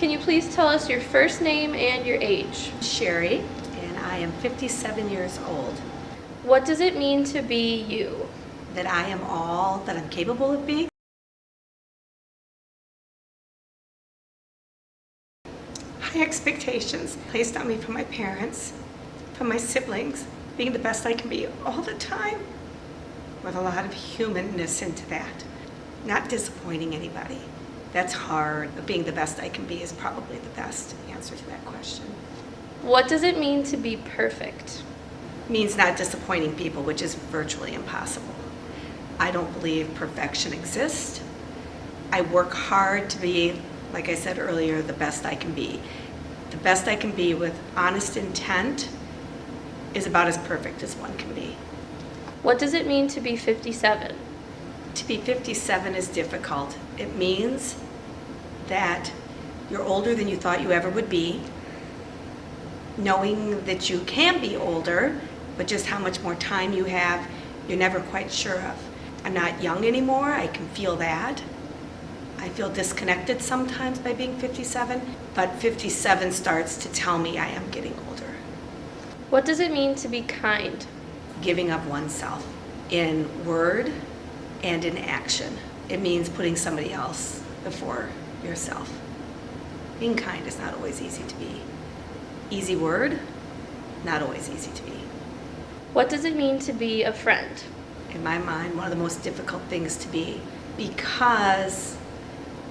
Can you please tell us your first name and your age? Sherri, and I am 57 years old. What does it mean to be you? That I am all that I'm capable of being. High expectations placed on me from my parents, from my siblings, being the best I can be all the time, with a lot of humanness into that. Not disappointing anybody. That's hard, but being the best I can be is probably the best answer to that question. What does it mean to be perfect? It means not disappointing people, which is virtually impossible. I don't believe perfection exists. I work hard to be, like I said earlier, the best I can be. The best I can be with honest intent is about as perfect as one can be. What does it mean to be 57? To be 57 is difficult. It means that you're older than you thought you ever would be, knowing that you can be older, but just how much more time you have, you're never quite sure of. I'm not young anymore, I can feel that. I feel disconnected sometimes by being 57, but 57 starts to tell me I am getting older. What does it mean to be kind? Giving of oneself in word and in action. It means putting somebody else before yourself. Being kind is not always easy to be. Easy word, not always easy to be. What does it mean to be a friend? In my mind, one of the most difficult things to be, because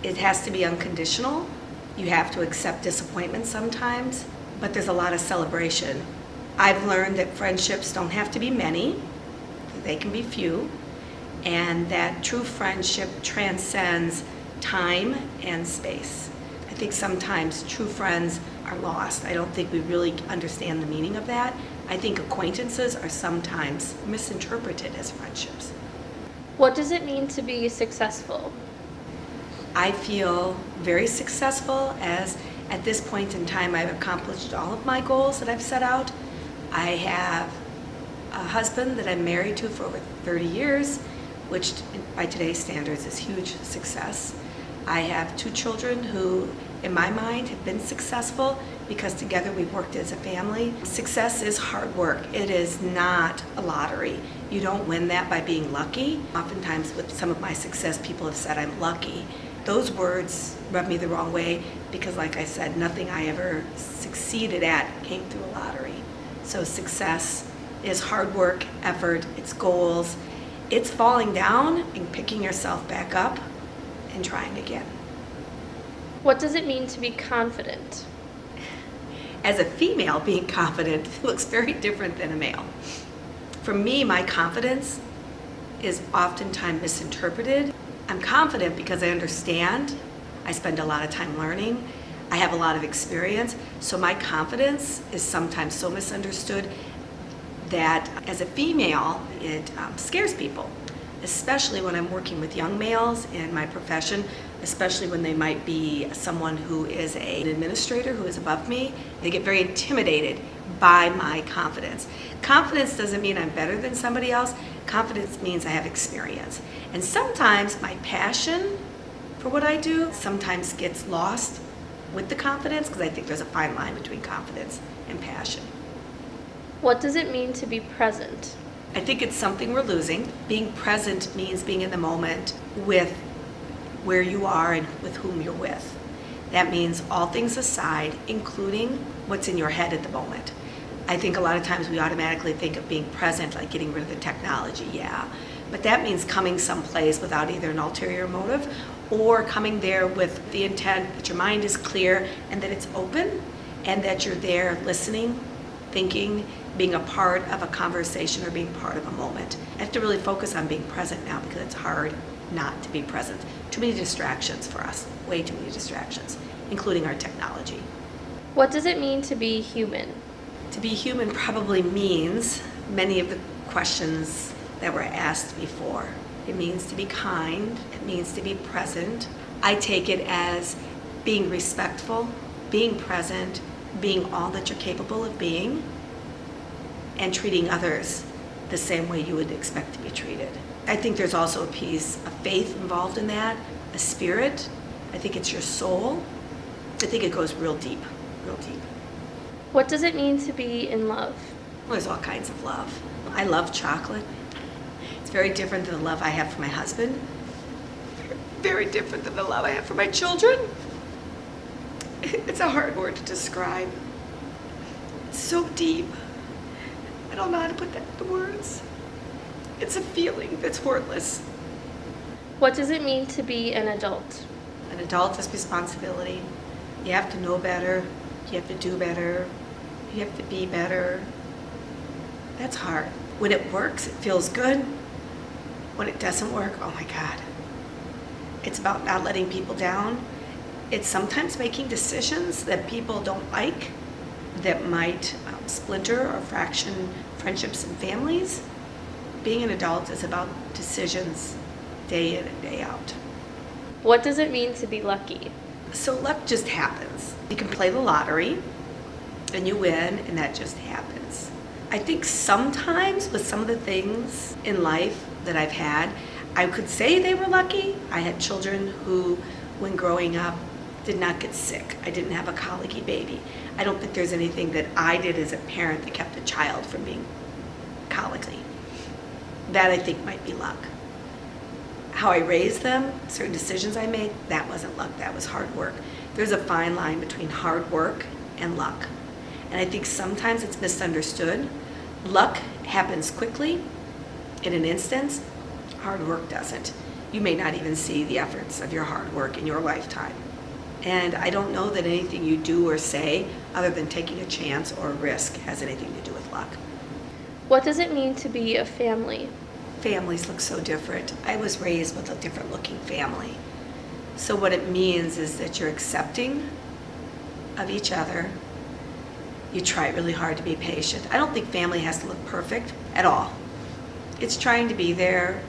it has to be unconditional. You have to accept disappointment sometimes, but there's a lot of celebration. I've learned that friendships don't have to be many, they can be few, and that true friendship transcends time and space. I think sometimes true friends are lost. I don't think we really understand the meaning of that. I think acquaintances are sometimes misinterpreted as friendships. What does it mean to be successful? I feel very successful as at this point in time I've accomplished all of my goals that I've set out. I have a husband that I'm married to for over 30 years, which by today's standards is huge success. I have 2 children who, in my mind, have been successful because together we've worked as a family. Success is hard work. It is not a lottery. You don't win that by being lucky. Oftentimes with some of my success, people have said I'm lucky. Those words rub me the wrong way because, like I said, nothing I ever succeeded at came through a lottery. So success is hard work, effort, it's goals, it's falling down and picking yourself back up and trying again. What does it mean to be confident? As a female, being confident looks very different than a male. For me, my confidence is oftentimes misinterpreted. I'm confident because I understand, I spend a lot of time learning, I have a lot of experience, so my confidence is sometimes so misunderstood that as a female, it scares people, especially when I'm working with young males in my profession, especially when they might be someone who is an administrator who is above me. They get very intimidated by my confidence. Confidence doesn't mean I'm better than somebody else. Confidence means I have experience. And sometimes my passion for what I do sometimes gets lost with the confidence because I think there's a fine line between confidence and passion. What does it mean to be present? I think it's something we're losing. Being present means being in the moment with where you are and with whom you're with. That means all things aside, including what's in your head at the moment. I think a lot of times we automatically think of being present like getting rid of the technology, yeah. But that means coming someplace without either an ulterior motive or coming there with the intent that your mind is clear and that it's open and that you're there listening, thinking, being a part of a conversation or being part of a moment. I have to really focus on being present now because it's hard not to be present. Too many distractions for us, way too many distractions, including our technology. What does it mean to be human? To be human probably means many of the questions that were asked before. It means to be kind, it means to be present. I take it as being respectful, being present, being all that you're capable of being, and treating others the same way you would expect to be treated. I think there's also a piece of faith involved in that, a spirit. I think it's your soul. I think it goes real deep, real deep. What does it mean to be in love? Well, there's all kinds of love. I love chocolate. It's very different than the love I have for my husband. Very different than the love I have for my children. It's a hard word to describe. It's so deep. I don't know how to put that into words. It's a feeling that's wordless. What does it mean to be an adult? An adult is responsibility. You have to know better. You have to do better. You have to be better. That's hard. When it works, it feels good. When it doesn't work, oh my God. It's about not letting people down. It's sometimes making decisions that people don't like, that might splinter or fraction friendships and families. Being an adult is about decisions day in and day out. What does it mean to be lucky? So luck just happens. You can play the lottery and you win, and that just happens. I think sometimes with some of the things in life that I've had, I could say they were lucky. I had children who, when growing up, did not get sick. I didn't have a colicky baby. I don't think there's anything that I did as a parent that kept a child from being colicky. That I think might be luck. How I raised them, certain decisions I made, that wasn't luck, that was hard work. There's a fine line between hard work and luck. And I think sometimes it's misunderstood. Luck happens quickly, in an instance. Hard work doesn't. You may not even see the efforts of your hard work in your lifetime. And I don't know that anything you do or say, other than taking a chance or a risk, has anything to do with luck. What does it mean to be a family? Families look so different. I was raised with a different looking family. So what it means is that you're accepting of each other. You try really hard to be patient. I don't think family has to look perfect at all. It's trying to be there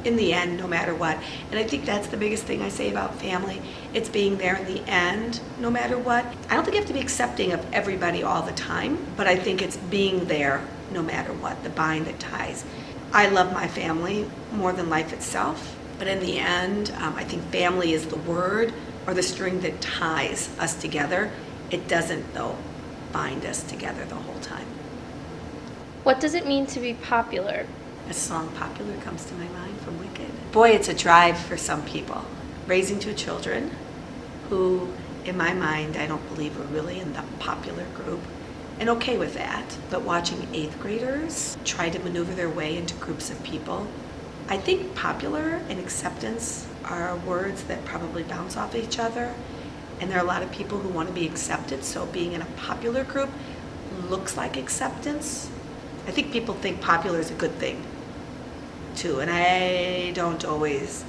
in the end, no matter what. And I think that's the biggest thing I say about family. It's being there in the end, no matter what. I don't think you have to be accepting of everybody all the time, but I think it's being there no matter what, the bind that ties. I love my family more than life itself, but in the end, I think family is the word or the string that ties us together. It doesn't, though, bind us together the whole time. What does it mean to be popular? A song Popular comes to my mind from Wicked. Boy, it's a drive for some people. Raising two children who, in my mind, I don't believe are really in the popular group, and okay with that. But watching 8th graders try to maneuver their way into groups of people, I think popular and acceptance are words that probably bounce off each other, and there are a lot of people who want to be accepted, so being in a popular group looks like acceptance. I think people think popular is a good thing too, and I don't always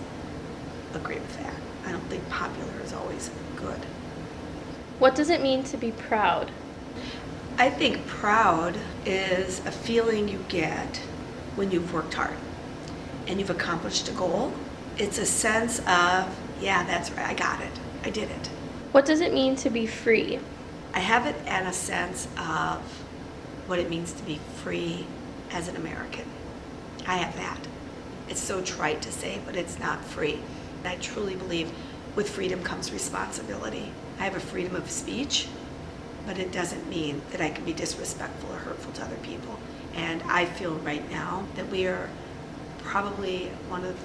agree with that. I don't think popular is always good. What does it mean to be proud? I think proud is a feeling you get when you've worked hard and you've accomplished a goal. It's a sense of, yeah, that's right, I got it, I did it. What does it mean to be free? I have it in a sense of what it means to be free as an American. I have that. It's so trite to say, but it's not free. And I truly believe with freedom comes responsibility. I have a freedom of speech, but it doesn't mean that I can be disrespectful or hurtful to other people. And I feel right now that we are probably one of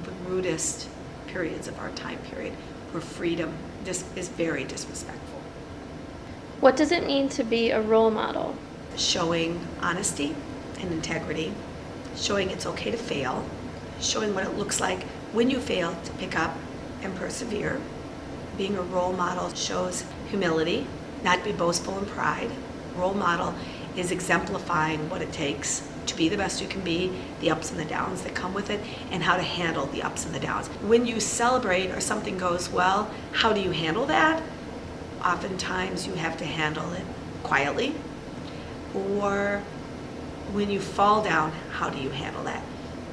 the rudest periods of our time period where freedom is very disrespectful. What does it mean to be a role model? Showing honesty and integrity, showing it's okay to fail, showing what it looks like when you fail to pick up and persevere. Being a role model shows humility, not to be boastful and pride. Role model is exemplifying what it takes to be the best you can be, the ups and the downs that come with it, and how to handle the ups and the downs. When you celebrate or something goes well, how do you handle that? Oftentimes you have to handle it quietly. Or when you fall down, how do you handle that?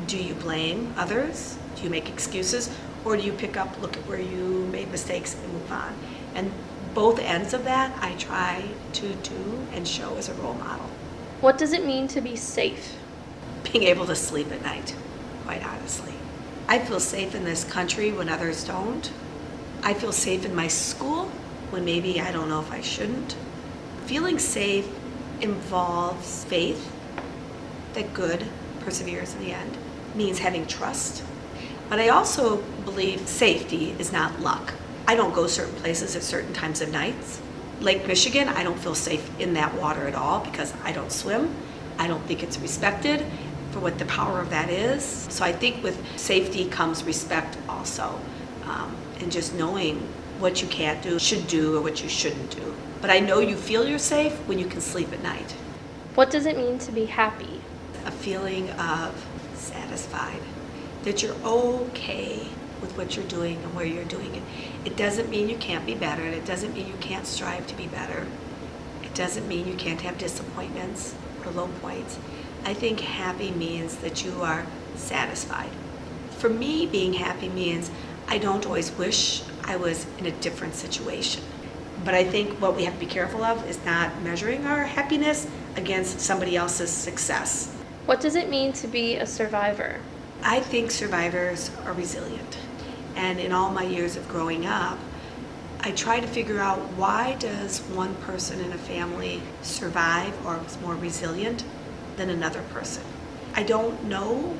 Do you blame others? Do you make excuses? Or do you pick up, look at where you made mistakes and move on? And both ends of that I try to do and show as a role model. What does it mean to be safe? Being able to sleep at night, quite honestly. I feel safe in this country when others don't. I feel safe in my school when maybe I don't know if I shouldn't. Feeling safe involves faith that good perseveres in the end, means having trust. But I also believe safety is not luck. I don't go certain places at certain times of nights. Lake Michigan, I don't feel safe in that water at all because I don't swim. I don't think it's respected for what the power of that is. So I think with safety comes respect also, and just knowing what you can't do, should do, or what you shouldn't do. But I know you feel you're safe when you can sleep at night. What does it mean to be happy? A feeling of satisfied, that you're okay with what you're doing and where you're doing it. It doesn't mean you can't be better, and it doesn't mean you can't strive to be better. It doesn't mean you can't have disappointments or low points. I think happy means that you are satisfied. For me, being happy means I don't always wish I was in a different situation. But I think what we have to be careful of is not measuring our happiness against somebody else's success. What does it mean to be a survivor? I think survivors are resilient. And in all my years of growing up, I try to figure out, why does one person in a family survive or is more resilient than another person? I don't know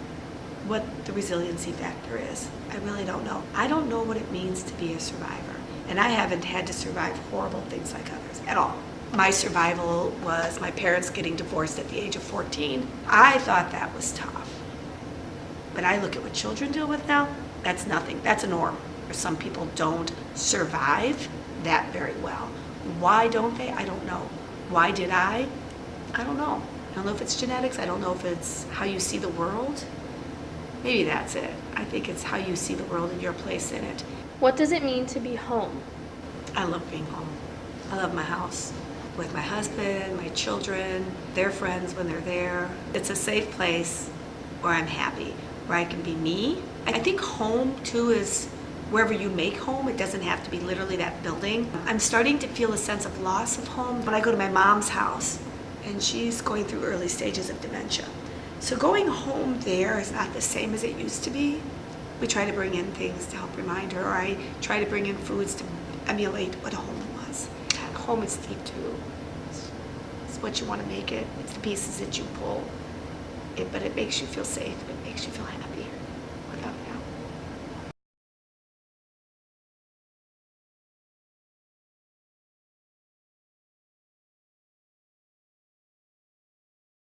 what the resiliency factor is. I really don't know. I don't know what it means to be a survivor. And I haven't had to survive horrible things like others at all. My survival was my parents getting divorced at the age of 14. I thought that was tough. But I look at what children deal with now, that's nothing. That's a norm. Some people don't survive that very well. Why don't they? I don't know. Why did I? I don't know. I don't know if it's genetics. I don't know if it's how you see the world. Maybe that's it. I think it's how you see the world and your place in it. What does it mean to be home? I love being home. I love my house with my husband, my children, their friends when they're there. It's a safe place where I'm happy, where I can be me. I think home too is wherever you make home. It doesn't have to be literally that building. I'm starting to feel a sense of loss of home when I go to my mom's house, and she's going through early stages of dementia. So going home there is not the same as it used to be. We try to bring in things to help remind her, or I try to bring in foods to emulate what home was. Home is deep too. It's what you want to make it. It's the pieces that you pull. But it makes you feel safe. It makes you feel happy.